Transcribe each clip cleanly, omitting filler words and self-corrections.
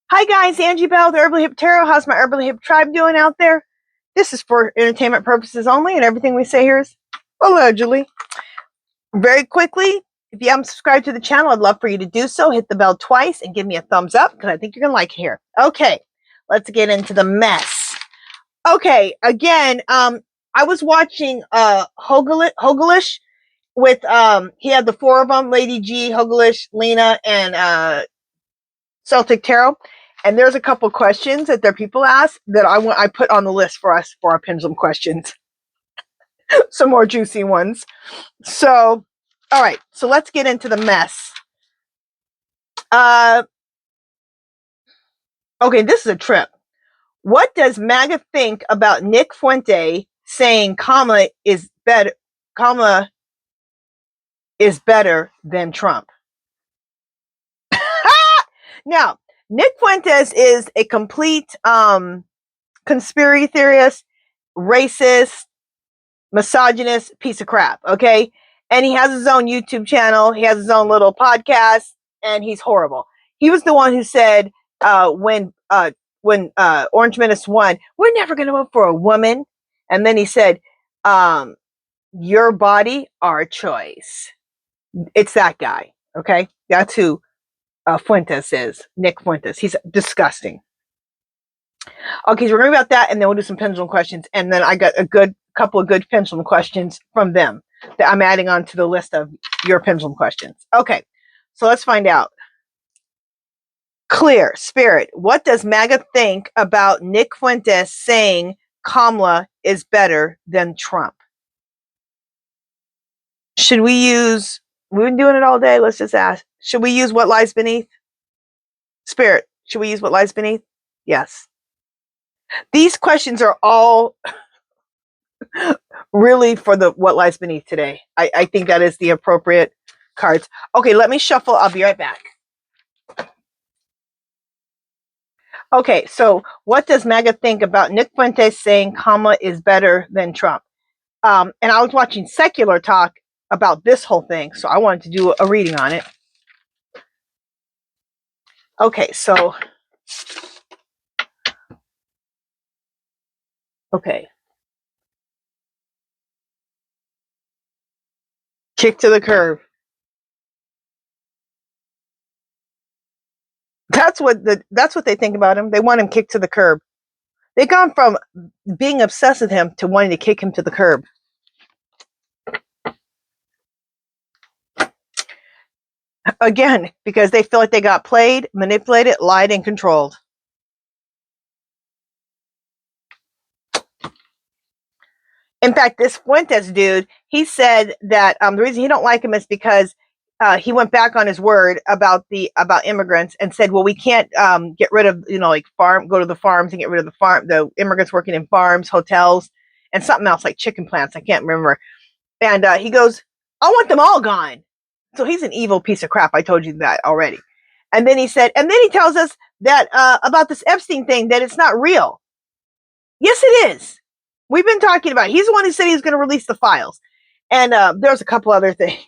Hi guys, Angie Bell, the Herbally Hip Tarot. How's my Herbally Hip tribe doing out there? This is for entertainment purposes only, and everything we say here is allegedly. Very quickly, if you haven't subscribed to the channel, I'd love for you to do so. Hit the bell twice and give me a thumbs up because I think you're gonna like it here. Okay, let's get into the mess. Okay, again, I was watching Hogelish with he had the four of them, Lady G, Hogelish, Lena, and Celtic Tarot. And there's a couple questions that their people ask that I put on the list for us for our pendulum questions. Some more juicy ones. So, all right. So let's get into the mess. Okay, this is a trip. What does Maga think about Nick Fuentes saying Kamala is better? Kamala is better than Trump. Now, Nick Fuentes is a complete conspiracy theorist, racist, misogynist piece of crap, okay? And he has his own YouTube channel, he has his own little podcast, and he's horrible. He was the one who said when Orange Menace won, we're never going to vote for a woman. And then he said, your body, our choice. It's that guy, okay? That's who Fuentes is, Nick Fuentes. He's disgusting. Okay, so we're going to be about that, and then we'll do some pendulum questions. And then I got a couple of good pendulum questions from them that I'm adding on to the list of your pendulum questions. Okay, so let's find out. Clear, Spirit, what does Maga think about Nick Fuentes saying Kamala is better than Trump? Should we use, we've been doing it all day, let's just ask, should we use what lies beneath? Spirit, should we use what lies beneath? Yes. These questions are all really for the what lies beneath today. I think that is the appropriate cards. Okay, let me shuffle. I'll be right back. Okay, so what does Maga think about Nick Fuentes saying Kamala is better than Trump? And I was watching Secular talk about this whole thing, so I wanted to do a reading on it. Okay, so okay. Kick to the curb. That's what they think about him. They want him kicked to the curb. They've gone from being obsessed with him to wanting to kick him to the curb. Again, because they feel like they got played, manipulated, lied, and controlled. In fact, this Fuentes dude, he said that the reason he don't like him is because he went back on his word about immigrants and said, well, we can't get rid of, go to the farms and get rid of the immigrants working in farms, hotels, and something else like chicken plants. I can't remember. And he goes, I want them all gone. So he's an evil piece of crap. I told you that already. And then he tells us that about this Epstein thing, that it's not real. Yes, it is. We've been talking about it. He's the one who said he was going to release the files. And there's a couple other things.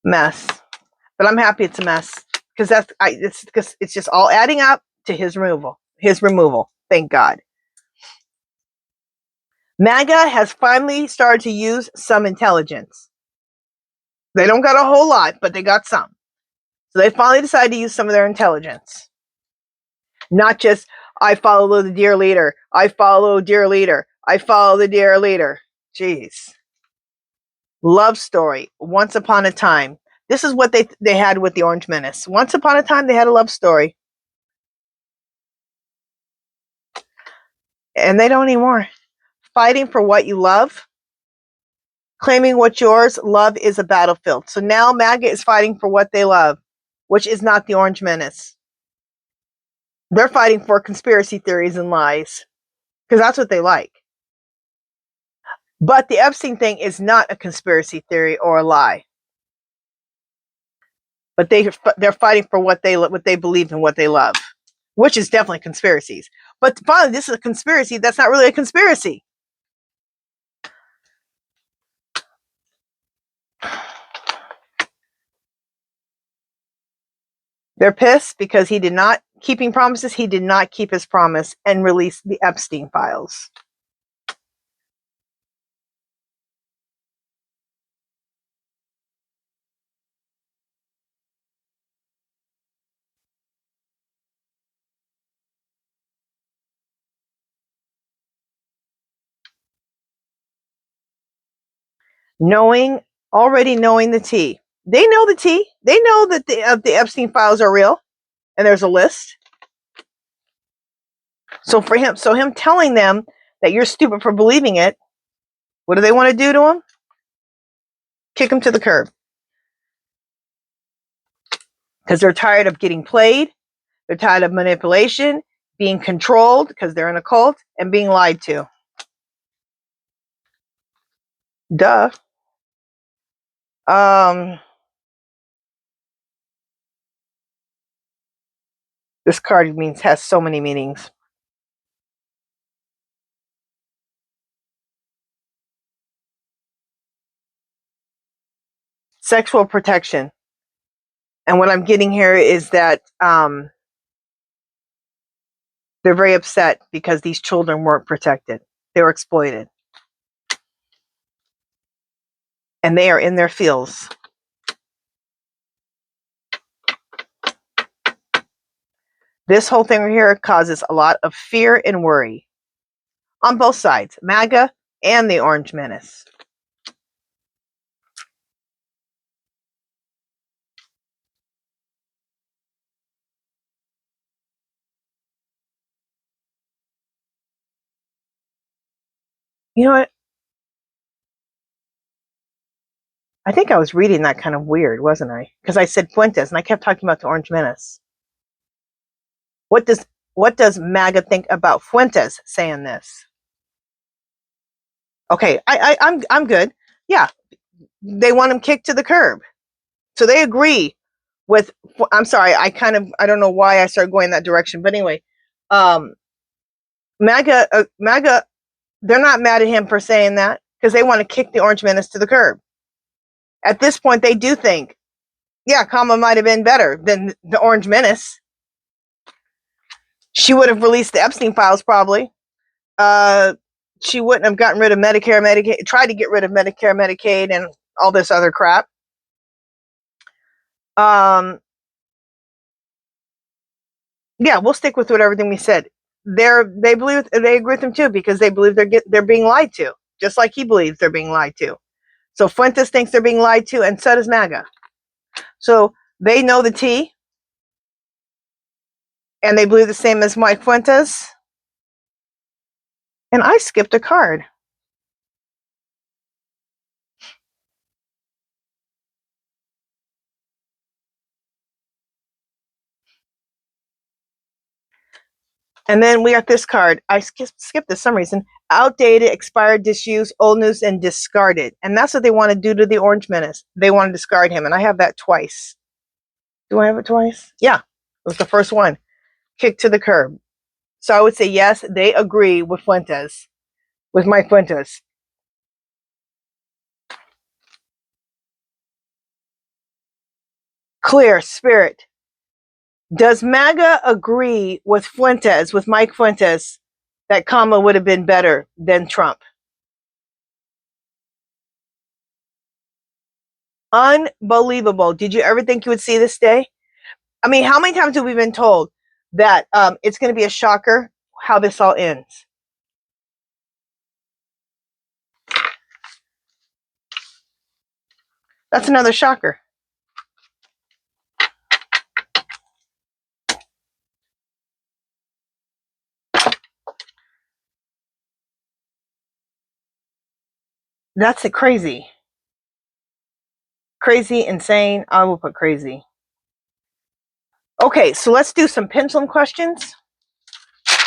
Mess. But I'm happy it's a mess. Because it's just all adding up to his removal. Thank God. Maga has finally started to use some intelligence. They don't got a whole lot, but they got some. So they finally decided to use some of their intelligence. Not just, I follow the dear leader. I follow dear leader. I follow the dear leader. Jeez. Love story. Once upon a time. This is what they had with the Orange Menace. Once upon a time, they had a love story. And they don't anymore. Fighting for what you love. Claiming what's yours. Love is a battlefield. So now Maga is fighting for what they love, which is not the Orange Menace. They're fighting for conspiracy theories and lies. Because that's what they like. But the Epstein thing is not a conspiracy theory or a lie. But they're fighting for what they believe and what they love, which is definitely conspiracies. But finally, this is a conspiracy that's not really a conspiracy. They're pissed because he did not keeping promises. He did not keep his promise and release the Epstein files. Already knowing the tea. They know the tea. They know that the Epstein files are real, and there's a list. So him telling them that you're stupid for believing it, what do they want to do to him? Kick him to the curb. Because they're tired of getting played. They're tired of manipulation, being controlled because they're in a cult, and being lied to. Duh. This card has so many meanings. Sexual protection. And what I'm getting here is that they're very upset because these children weren't protected. They were exploited. And they are in their fields. This whole thing right here causes a lot of fear and worry on both sides, MAGA and the Orange Menace. You know what? I think I was reading that kind of weird, wasn't I? Because I said Fuentes and I kept talking about the Orange Menace. What does MAGA think about Fuentes saying this? Okay, I'm good. Yeah, they want him kicked to the curb. So they agree with. I'm sorry, I don't know why I started going that direction, but anyway, MAGA, they're not mad at him for saying that because they want to kick the Orange Menace to the curb. At this point, they do think, yeah, Kamala might have been better than the Orange Menace. She would have released the Epstein files probably. She wouldn't have gotten rid of Medicare, Medicaid, tried to get rid of Medicare, Medicaid, and all this other crap. Yeah, we'll stick with everything we said. They agree with him too because they believe they're being lied to, just like he believes they're being lied to. So Fuentes thinks they're being lied to, and so does MAGA. So they know the tea, and they believe the same as Mike Fuentes. And I skipped a card. And then we got this card. I skipped this for some reason. Outdated, expired, disused, old news, and discarded. And that's what they want to do to the Orange Menace. They want to discard him. And I have that twice. Do I have it twice? Yeah. It was the first one. Kicked to the curb. So I would say yes, they agree with Fuentes. With Mike Fuentes. Clear spirit. Does MAGA agree with Fuentes, with Mike Fuentes, that Kamala would have been better than Trump? Unbelievable. Did you ever think you would see this day? I mean, how many times have we been told that it's going to be a shocker how this all ends? That's another shocker. That's crazy. Crazy, insane. I will put crazy. Okay, so let's do some pendulum questions.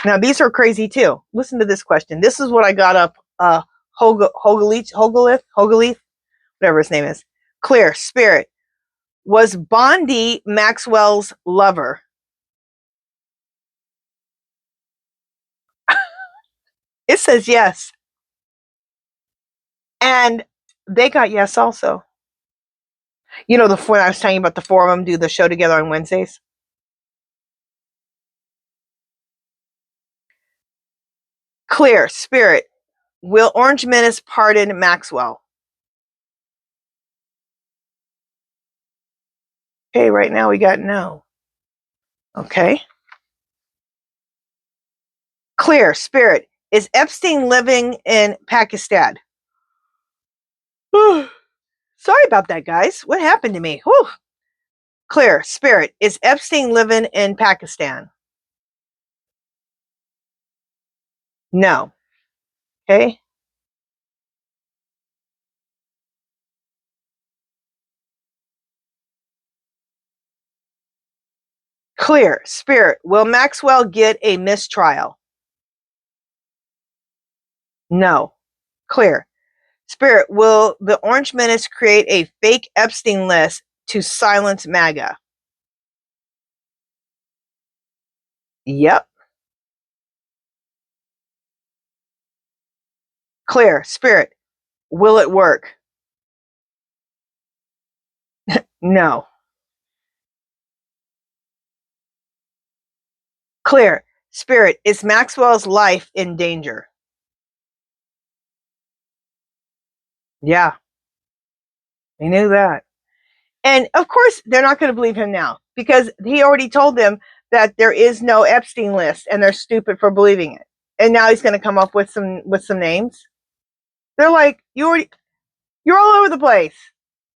Now, these are crazy too. Listen to this question. This is what I got up. Hogaleith, whatever his name is. Clear, spirit. Was Bondi Maxwell's lover? It says yes. And they got yes also. You know, when I was telling you about the four of them do the show together on Wednesdays? Clear. Spirit. Will Orange Menace pardon Maxwell? Okay, right now we got no. Okay. Clear. Spirit. Is Epstein living in Pakistan? Sorry about that, guys. What happened to me? Whew. Clear. Spirit. Is Epstein living in Pakistan? No. Okay. Clear. Spirit. Will Maxwell get a mistrial? No. Clear. Spirit. Will the Orange Menace create a fake Epstein list to silence Maga? Yep. Clear. Spirit. Will it work? No. Clear. Spirit. Is Maxwell's life in danger? Yeah. They knew that. And of course, they're not going to believe him now because he already told them that there is no Epstein list, and they're stupid for believing it. And now he's going to come up with some names. They're like, you're all over the place.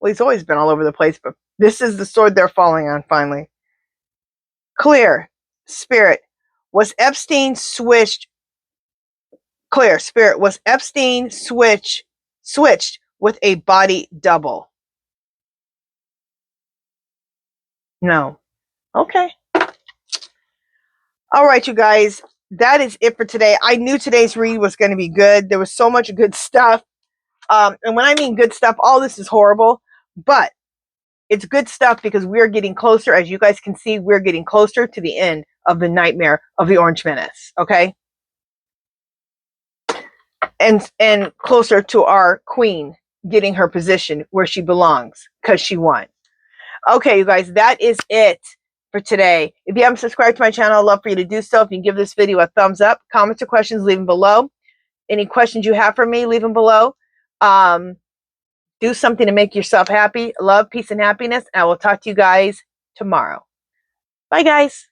Well, he's always been all over the place, but this is the sword they're falling on finally. Clear. Spirit. Was Epstein switched? Clear. Spirit. Was Epstein switched with a body double? No. Okay. All right, you guys. That is it for today. I knew today's read was going to be good. There was so much good stuff. And when I mean good stuff, all this is horrible, but it's good stuff because we're getting closer. As you guys can see, we're getting closer to the end of the nightmare of the Orange Menace. Okay. And closer to our queen getting her position where she belongs because she won. Okay, you guys, that is it for today. If you haven't subscribed to my channel, I'd love for you to do so. If you can give this video a thumbs up, comments or questions, leave them below. Any questions you have for me, leave them below. Do something to make yourself happy. Love, peace, and happiness. And I will talk to you guys tomorrow. Bye, guys.